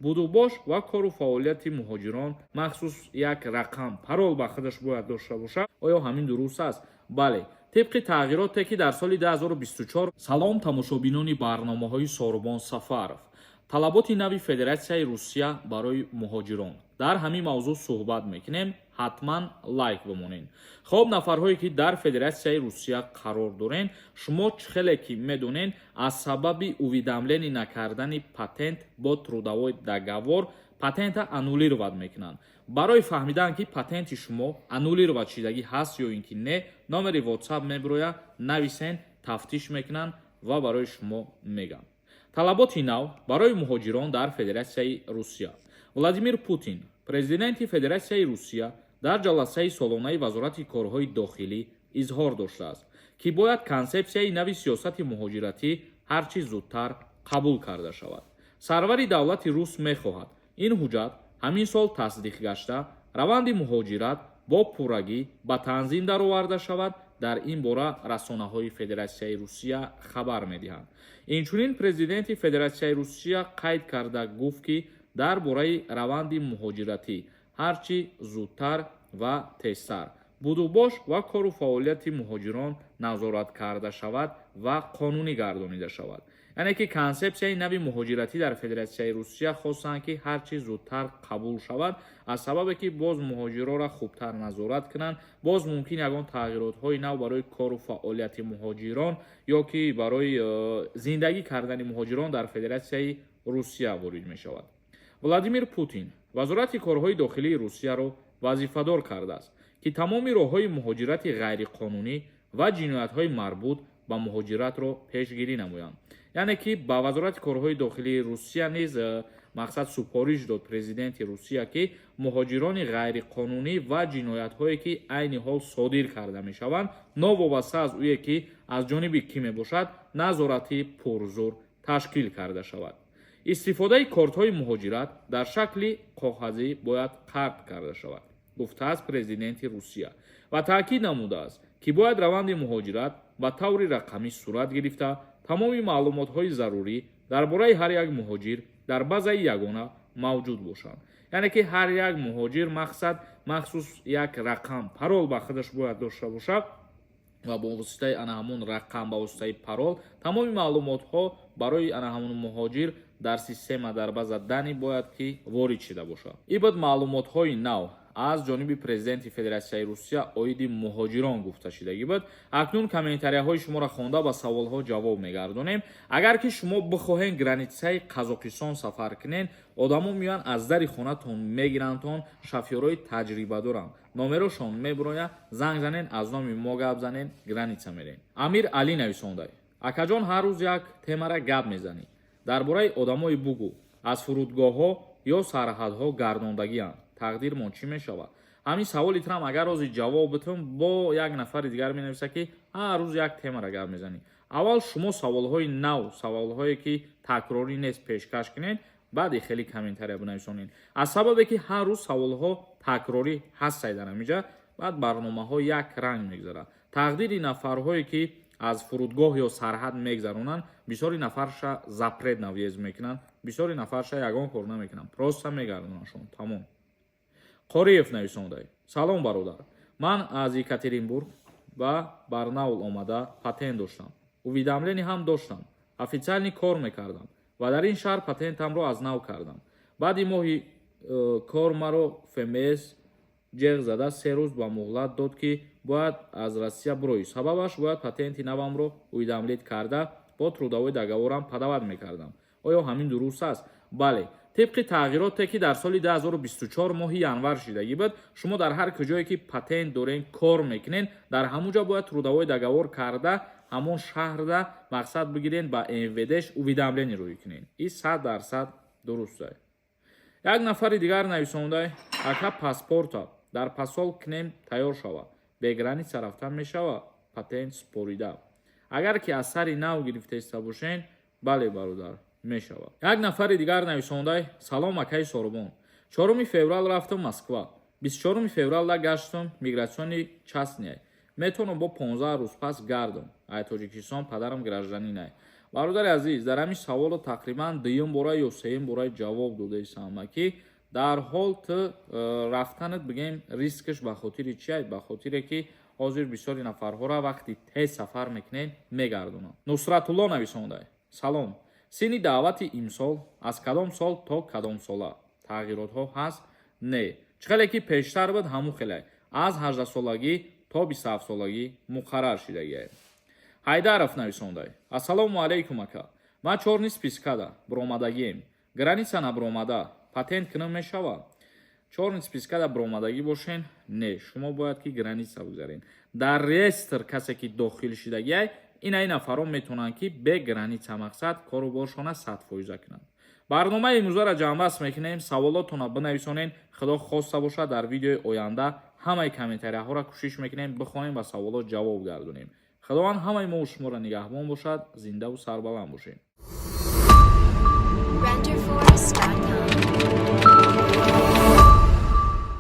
будубош ва кору фаъолияти муҳоҷирон махсус як рақам парол ба худаш бояд дошта бошад. оё ҳамин дуруст аст? бале, тибқи тағйироте ки дар соли 2024. салом тамошобинони барномаҳои Сорубон Сафаров. талаботи нави Федератсияи Русия барои муҳоҷирон. дар ҳамин мавзӯъ суҳбат мекунем. ҳатман лайк бимонед. хоб, нафарҳое ки дар Федератсияи Русия қарор доранд, шумо чхеле ки медонед, аз сабаби уведомлени накардани патент бо трудовой договор патента аннулировад мекунанд. барои фаҳмидан ки патенти шумо аннулировад шидагӣ ҳаст ё ин ки не, номери WhatsApp мебирояд, нависен, тафтиш мекунанд ва барои шумо мегам. талаботи нав барои муҳоҷирон дар Федератсияи Русия. Владимир Путин, президенти Федератсияи Русия, дар ҷаласаи солонаи Вазорати корҳои дохилӣ изҳор доштааст, ки бояд консепсияи нави сиёсати муҳоҷиратӣ ҳарчи зудтар қабул карда шавад. сарвари давлати рус мехоҳад ин ҳуҷҷат ҳамин сол тасдиқ гашта, раванди муҳоҷират бо пуррагӣ ба танзим дароварда шавад. дар ин бора расонаҳои Федератсияи Русия хабар медиҳанд. инчунин президенти Федератсияи Русия қайд карда гуфт ки дар бораи раванди муҳоҷиратӣ ҳарчи зудтар ва тезтар будубош ва кору фаъолияти муҳоҷирон назорат карда шавад ва қонунӣ гардонида шавад. яъне ки консепсияи нави муҳоҷиратӣ дар Федератсияи Русия хостанд ки ҳарчи зудтар қабул шавад, аз сабабе ки боз муҳоҷирора хубтар назорат кунанд, боз мумкин ягон тағйиротҳои нав барои кору фаъолияти муҳоҷирон ё ки барои зиндагӣ кардани муҳоҷирон дар Федератсияи Русия ворид мешавад. Владимир Путин Вазорати корҳои дохилии Русияро вазифадор кардааст, ки тамоми роҳҳои муҳоҷирати ғайриқонунӣ ва ҷиноятҳои марбут ба муҳоҷиратро пешгирӣ намоянд. яъне ки ба Вазорати корҳои дохилии Русия низ мақсад супориш дод президенти Русия ки муҳоҷирони ғайриқонунӣ ва ҷиноятҳое ки айни ҳол содир карда мешаванд, новобаста аз ӯе ки аз ҷониби кӣ мебошад, назорати пурзур ташкил карда шавад. истифодаи кортҳои муҳоҷират дар шакли коғазӣ бояд қатъ карда шавад, гуфтааст президенти Русия ва таъкид намудааст, ки бояд раванди муҳоҷират ба таври рақамӣ сурат гирифта, тамоми маълумотҳои зарурӣ дар бораи ҳар як муҳоҷир дар базаи ягона мавҷуд бошанд. яъне ки ҳар як муҳоҷир мақсад махсус як рақам парол ба худаш бояд дошта бошад ва бо воситаи ана ҳамон рақам ба воситаи парол тамоми маълумотҳо барои ана ҳамон муҳоҷир дар система дар база дани бояд ки ворид шуда бошад. ин буд маълумотҳои нав аз ҷониби президенти Федератсияи Русия оиди муҳоҷирон гуфта шудагӣ буд. акнун комментарияҳои шуморо хонда ба саволҳо ҷавоб мегардонем. агар ки шумо бихоҳед границаи Қазоқистон сафар кунед, одамо меоянд аз дари хонатон мегирандтон, шофёрои таҷрибадоранд, номерошон мебирояд, занг занед, аз номи мо гап занед, граница меред. Амир Али нависондай: акаҷон ҳар рӯз як темара гап мезанӣ. дар бораи одамои бугу аз фурудгоҳҳо ё сарҳадҳо гардондагианд. тақдирмон чӣ мешавад? ҳамин саволи трам агар рози ҷавоб битум, бо як нафари дигар менависа ки ҳар рӯз як темара гап мезанӣ. аввал шумо саволҳои нав, саволҳое ки такрорӣ нест пешкаш кунед, баъди хеле комментария бинависонед. аз сабабе ки ҳар рӯз саволҳо такрорӣ ҳастай дар ҳамиҷа, баъд барномаҳо як ранг мегзарад. тақдири нафарҳое ки аз фурудгоҳ ё сарҳад мегзаронанд, бисёри нафарша запрет навъезд мекунанд, бисёри нафарша ягон кор намекунанд, просто мегардонашон. тамом. Қориев нависондай: салом бародар, ман аз Екатеринбург ба Барнаул омада патент доштам, уведомление ҳам доштам, официални кор мекардам ва дар ин шаҳр патентамро аз нав кардам. баъди моҳи кор маро ФМС ҷеғ зада 3 рӯз ба муҳлат дод ки бояд аз Россия бироӣ. сабабаш бояд патенти навамро уведомлит карда бо трудовой договорам падават мекардам. оё ҳамин дуруст аст? бале, тибқи тағйироте ки дар соли 2024 моҳи январ шидагӣ буд, шумо дар ҳар куҷое ки патент дорен кор мекунед, дар ҳамонҷа бояд трудовой договор карда ҳамон шаҳрда мақсад бигирен ба МВДш уведомление рӯй кунед. ин 100% дуруст аст. як нафари дигар нависондай: ака паспорта дар пасол кунем тайёр шава, бе граница рафтан мешава, патент спорида. агар ки аз сари нав гирифтеста бошен, бале бародар, мешавад. як нафари дигар нависондай: салом акаи Сорубон, 4 феврал рафтам Москва, 24 февралда гаштам мигратсиони частния, метавонам бо 15 рӯз пас гардам. ай Тоҷикистон, падарам гражданинай. бародари азиз, дар ҳамин саволо тақрибан дуюм бора ё сеюм бора ҷавоб додаисам ки дар ҳол ту рафтанат бигем рискаш ба хотири чия? Ба хотире ки ҳозир бисёри нафарҳоро вақти тез сафар мекунем мегардонанд. Нусратулло нависондай: салом, синни даъвати имсол аз кадом сол то кадом сола? Тағйиротҳо ҳаст? Не. Чӣ хеле ки пештар буд ҳамун хеле аз 18-солагӣ то 27-солагӣ муқаррар шидагием. Ҳайдаров нависондай: ассалому алайкум ака. Ма 4 нисфи спискада биромадагием. Граница набиромада патент кунам мешавад? 4 нисфи спискада биромадагӣ бошен? Не, шумо бояд ки граница бигзарен. Дар реестр касе ки дохил шидагиай, ин нафарон метавонанд ки бе граница мақсад коруборшона 100% кунанд. барномаи имрӯзаро ҷамъбаст мекунем. саволотона бинависонен. худо хоста бошад дар видеои оянда ҳамаи комментарияҳоро кӯшиш мекунем бихонем ва саволот ҷавоб гардонем. худованд ҳамаи мо шуморо нигаҳбон бошад. зиндаву сарбаланд бошем.